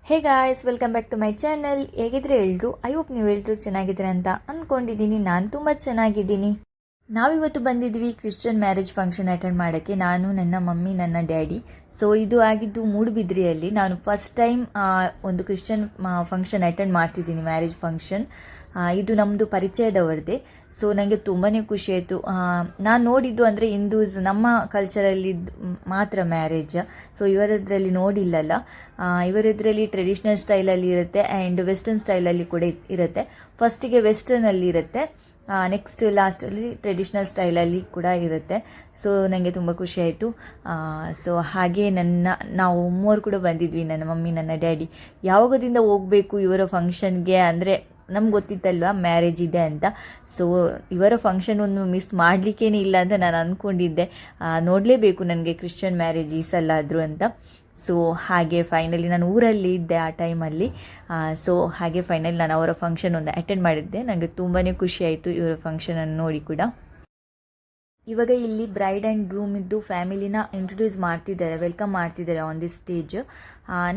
Hey guys, welcome back to my channel. ಹೇಗಿದ್ರೆ ಎಲ್ಲರೂ, I hope ನೀವು ಎಲ್ಲರೂ ಚೆನ್ನಾಗಿದ್ರೆ ಅಂತ ಅಂದ್ಕೊಂಡಿದ್ದೀನಿ. ನಾನು ತುಂಬ ಚೆನ್ನಾಗಿದ್ದೀನಿ. ನಾವಿವತ್ತು ಬಂದಿದ್ವಿ ಕ್ರಿಶ್ಚಿಯನ್ ಮ್ಯಾರೇಜ್ ಫಂಕ್ಷನ್ ಅಟೆಂಡ್ ಮಾಡೋಕ್ಕೆ, ನಾನು, ನನ್ನ ಮಮ್ಮಿ, ನನ್ನ ಡ್ಯಾಡಿ. ಸೊ ಇದು ಆಗಿದ್ದು ಮೂಡುಬಿದ್ರಿಯಲ್ಲಿ. ನಾನು ಫಸ್ಟ್ ಟೈಮ್ ಒಂದು ಕ್ರಿಶ್ಚಿಯನ್ ಫಂಕ್ಷನ್ ಅಟೆಂಡ್ ಮಾಡ್ತಿದ್ದೀನಿ, ಮ್ಯಾರೇಜ್ ಫಂಕ್ಷನ್. ಇದು ನಮ್ಮದು ಪರಿಚಯದವ್ರದ್ದೇ. ಸೊ ನನಗೆ ತುಂಬಾ ಖುಷಿ ಆಯಿತು. ನಾನು ನೋಡಿದ್ದು ಅಂದರೆ ಹಿಂದೂಸ್ ನಮ್ಮ ಕಲ್ಚರಲ್ಲಿ ಮಾತ್ರ ಮ್ಯಾರೇಜ್. ಸೊ ಇವರದ್ರಲ್ಲಿ ನೋಡಿಲ್ಲಲ್ಲ. ಇವರದ್ರಲ್ಲಿ ಟ್ರೆಡಿಷ್ನಲ್ ಸ್ಟೈಲಲ್ಲಿ ಇರುತ್ತೆ ಆ್ಯಂಡ್ ವೆಸ್ಟರ್ನ್ ಸ್ಟೈಲಲ್ಲಿ ಕೂಡ ಇರುತ್ತೆ. ಫಸ್ಟಿಗೆ ವೆಸ್ಟರ್ನಲ್ಲಿ ಇರುತ್ತೆ, ನೆಕ್ಸ್ಟ್ ಲಾಸ್ಟಲ್ಲಿ ಟ್ರೆಡಿಷ್ನಲ್ ಸ್ಟೈಲಲ್ಲಿ ಕೂಡ ಇರುತ್ತೆ. ಸೊ ನನಗೆ ತುಂಬ ಖುಷಿ ಆಯಿತು. ಸೊ ಹಾಗೆ ನಾವು ಮೂವರು ಕೂಡ ಬಂದಿದ್ವಿ, ನನ್ನ ಮಮ್ಮಿ, ನನ್ನ ಡ್ಯಾಡಿ. ಯಾವಾಗದಿಂದ ಹೋಗಬೇಕು ಇವರ ಫಂಕ್ಷನ್ಗೆ ಅಂದರೆ ನಮ್ಗೆ ಗೊತ್ತಿತ್ತಲ್ವ ಮ್ಯಾರೇಜ್ ಇದೆ ಅಂತ. ಸೊ ಇವರ ಫಂಕ್ಷನ್ ಒಂದು ಮಿಸ್ ಮಾಡಲಿಕ್ಕೇನೇ ಇಲ್ಲ ಅಂತ ನಾನು ಅಂದ್ಕೊಂಡಿದ್ದೆ. ನೋಡಲೇಬೇಕು ನನಗೆ ಕ್ರಿಶ್ಚಿಯನ್ ಮ್ಯಾರೇಜ್ ಈ ಸಲ ಆದರೂ ಅಂತ. ಸೊ ಹಾಗೆ ಫೈನಲಿ ನಾನು ಊರಲ್ಲಿ ಇದ್ದೆ ಆ ಟೈಮಲ್ಲಿ. ಸೊ ಹಾಗೆ ಫೈನಲಿ ನಾನು ಅವರ ಫಂಕ್ಷನ್ ಒಂದು ಅಟೆಂಡ್ ಮಾಡಿದ್ದೆ. ನನಗೆ ತುಂಬಾ ಖುಷಿ ಆಯಿತು ಇವರ ಫಂಕ್ಷನನ್ನು ನೋಡಿ ಕೂಡ. ಇವಾಗ ಇಲ್ಲಿ ಬ್ರೈಡ್ ಆ್ಯಂಡ್ ಗ್ರೂಮ್ ಇದ್ದು ಫ್ಯಾಮಿಲಿನ ಇಂಟ್ರೊಡ್ಯೂಸ್ ಮಾಡ್ತಿದ್ದಾರೆ, ವೆಲ್ಕಮ್ ಮಾಡ್ತಿದ್ದಾರೆ ಆನ್ ದಿ ಸ್ಟೇಜ್.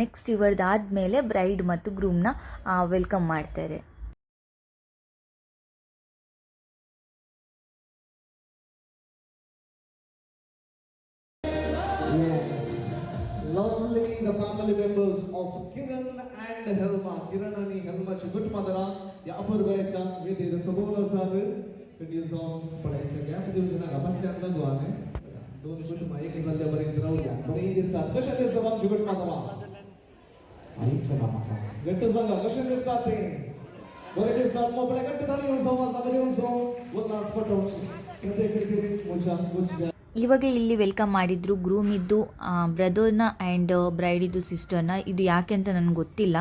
ನೆಕ್ಸ್ಟ್ ಇವರದಾದಮೇಲೆ ಬ್ರೈಡ್ ಮತ್ತು ಗ್ರೂಮ್ನ ವೆಲ್ಕಮ್ ಮಾಡ್ತಾರೆ. Lovely, the family members of Kiran and Helma. Kiran and Helma Chukut Madara, ya apurvacha, with the Sobola Sabu, produce on Palaka, the Rabakan Zagwane. Don't put my eggs on the Barindra. Bring this question is the one Chukut Madara. I can get to Zaga, question is that thing. But it is not more, but I got to tell you so much. Somebody also will last for talks. ಇವಾಗ ಇಲ್ಲಿ welcome ಮಾಡಿದ್ರು groom ಇದ್ದು ಬ್ರದರ್ನ and bride ಇದ್ದು ಸಿಸ್ಟರ್ನ. ಇದು ಯಾಕೆ ಅಂತ ನನಗೆ ಗೊತ್ತಿಲ್ಲ,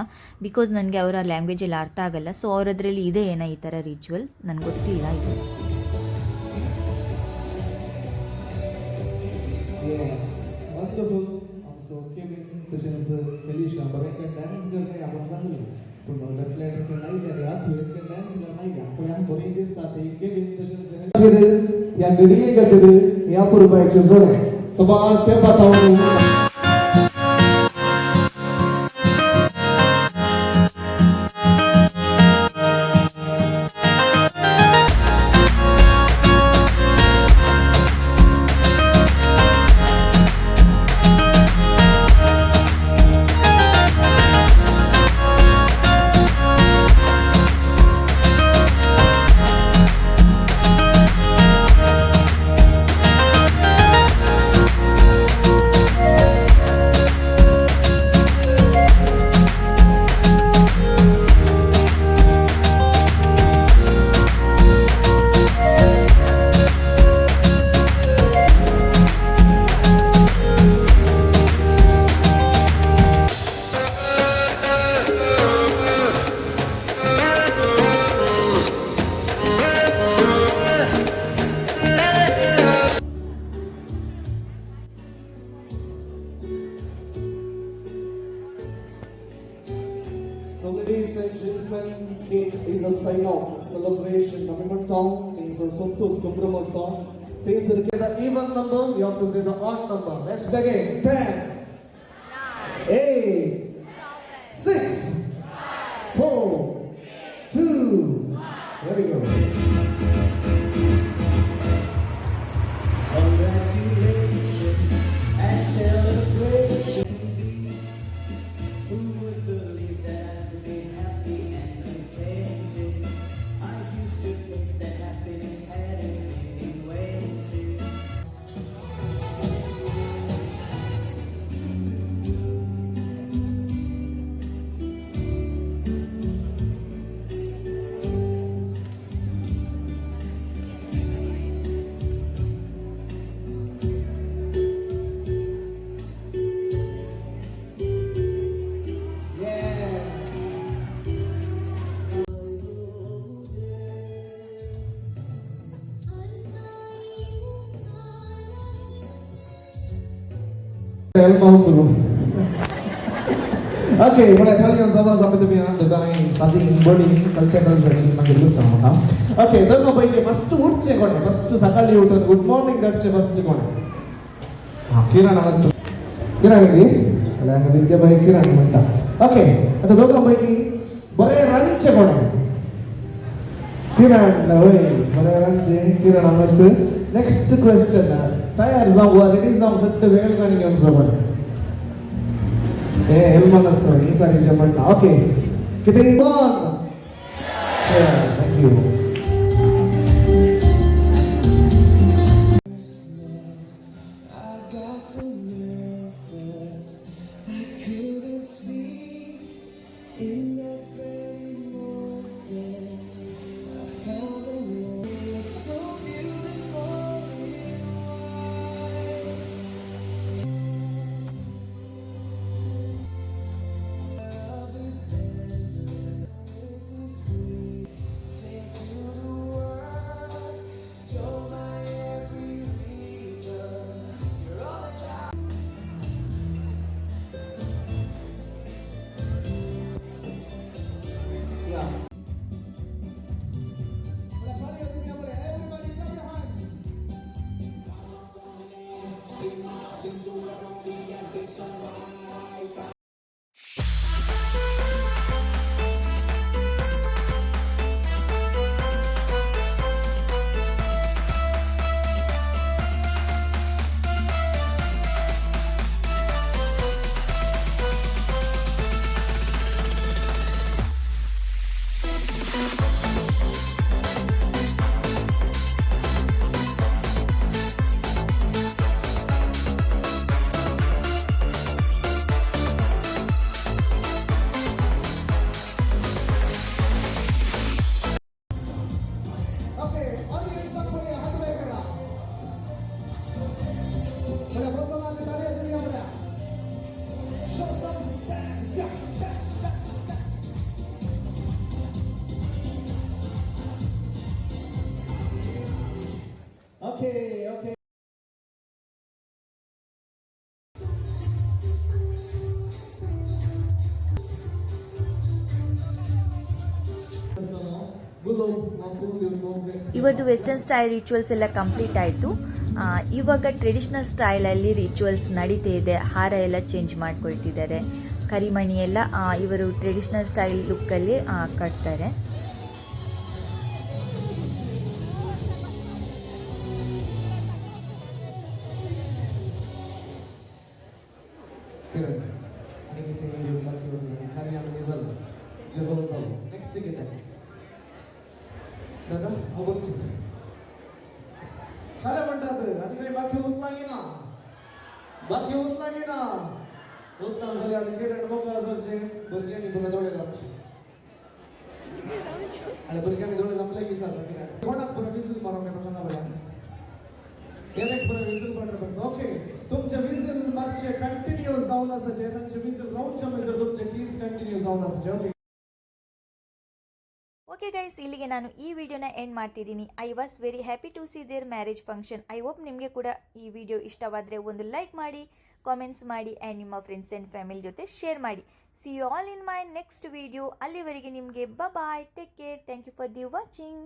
ಬಿಕಾಸ್ ನನಗೆ ಅವರ ಲ್ಯಾಂಗ್ವೇಜಲ್ಲಿ ಅರ್ಥ ಆಗಲ್ಲ. ಸೊ ಅವರದ್ರಲ್ಲಿ ಇದೆ ಏನೋ ಈ ಥರ ರಿಚುವಲ್, ನನಗೆ ಗೊತ್ತಿಲ್ಲ ಇದು. या गड़िए गटरे या पर बाइक जोरे सवाल पे बताओ So ladies and gentlemen, cake is a sign of celebration. November town is a Santosh Subramanian town. Please say the even number, you have to say the odd number. Let's begin. 10, 9, 8, 6, 4, 2, 1. There we go. Congratulations and celebration. Okay, mulai kalian sama sampai tepi yang dagang sadi body cultural section nak dulu sama. Okay, dah apa ini? First wood check on. First sakali wood. Good morning, that's first check on. Kira nak tu. Kira lagi. त्याला विद्याबाई किरण म्हणतात. Okay, आता दोघांपैकी बरे रनचे कोण आहे? किरण होय, बरे रनचे किरण म्हणतो. नेक्स्ट क्वेश्चन तयार जाऊ रेडी जाऊ सट्ट वेळ काढून घेऊन सोबत हे हेल्मा नसतो ही सारीच्या म्हणणं. ओके, किती वन? थँक्यू. Okay, okay. ಇವರದು ವೆಸ್ಟರ್ನ್ ಸ್ಟೈಲ್ ರಿಚುವಲ್ಸ್ ಎಲ್ಲ ಕಂಪ್ಲೀಟ್ ಆಯಿತು. ಇವಾಗ ಟ್ರೆಡಿಷ್ನಲ್ ಸ್ಟೈಲಲ್ಲಿ ರಿಚುವಲ್ಸ್ ನಡೀತಾ ಇದೆ. ಹಾರ ಎಲ್ಲ ಚೇಂಜ್ ಮಾಡ್ಕೊಳ್ತಿದ್ದಾರೆ. ಕರಿಮಣಿ ಎಲ್ಲ ಇವರು ಟ್ರೆಡಿಷ್ನಲ್ ಸ್ಟೈಲ್ ಲುಕ್ಕಲ್ಲಿ ಕಟ್ತಾರೆ. दादा अवश्य काय म्हणतात आणि काही बाकी उतला की ना उत्तम झाल्यावर किरण मोकळा असायचे भुरग्यांनी पुन्हा थोडे जायचे आणि भुरग्यांनी थोडे जमले की सर किरण कोणाक पुन्हा विजिल मारून येता सांगा बरं डायरेक्ट पुन्हा विजिल पडलं. ओके, तुमचे विजिल मागचे कंटिन्यूअस जाऊन असायचे, त्यांचे विजिल राऊंडच्या मध्ये तुमचे कीज कंटिन्यू जाऊन असायचे. ओके ಓಕೆ ಗೈಸ್, ಇಲ್ಲಿಗೆ ನಾನು ಈ ವಿಡಿಯೋನ ಎಂಡ್ ಮಾಡ್ತಿದ್ದೀನಿ. I was very happy to see their marriage function. I hope ನಿಮಗೆ ಕೂಡ ಈ ವಿಡಿಯೋ ಇಷ್ಟವಾದರೆ ಒಂದು ಲೈಕ್ ಮಾಡಿ, ಕಾಮೆಂಟ್ಸ್ ಮಾಡಿ ಆ್ಯಂಡ್ ನಿಮ್ಮ ಫ್ರೆಂಡ್ಸ್ ಆ್ಯಂಡ್ ಫ್ಯಾಮಿಲಿ ಜೊತೆ ಶೇರ್ ಮಾಡಿ. See you all in my next video. ಅಲ್ಲಿವರೆಗೆ ನಿಮಗೆ bye, take care, thank you for the watching.